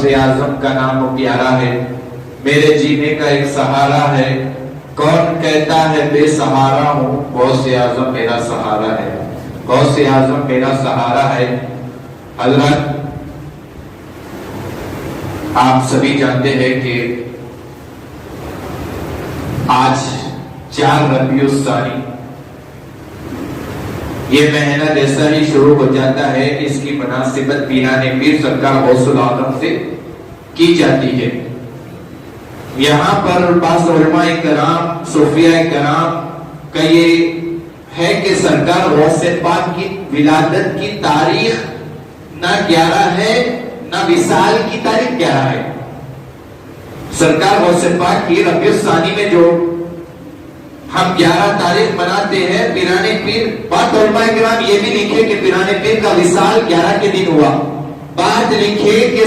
غوث اعظم کا نام پیارا ہے، میرے جینے کا ایک سہارا ہے، کون کہتا ہے بے سہارا ہوں، غوث اعظم میرا سہارا ہے، غوث اعظم میرا سہارا ہے۔ حضرت آپ سبھی جانتے ہیں کہ آج 4 ربیع الثانی یہ مہینہ جیسا ہی شروع ہو جاتا ہے، اس کی مناسبت پیران پیر سرکار غوث العظم سے کی جاتی ہے۔ یہاں پر بعض علماء کرام، صوفیاء کرام کا یہ ہے کہ سرکار غوث پاک کی ولادت کی تاریخ نہ 11 ہے، نہ وصال کی تاریخ 11 ہے۔ سرکار غوث پاک کی ربیع الثانی میں جو ہم 11 تاریخ مناتے ہیں، پیران پیر، بعض علماء کرام یہ بھی لکھے کہ پیران پیر کا وصال 11 کے دن ہوا، بعد لکھے کہ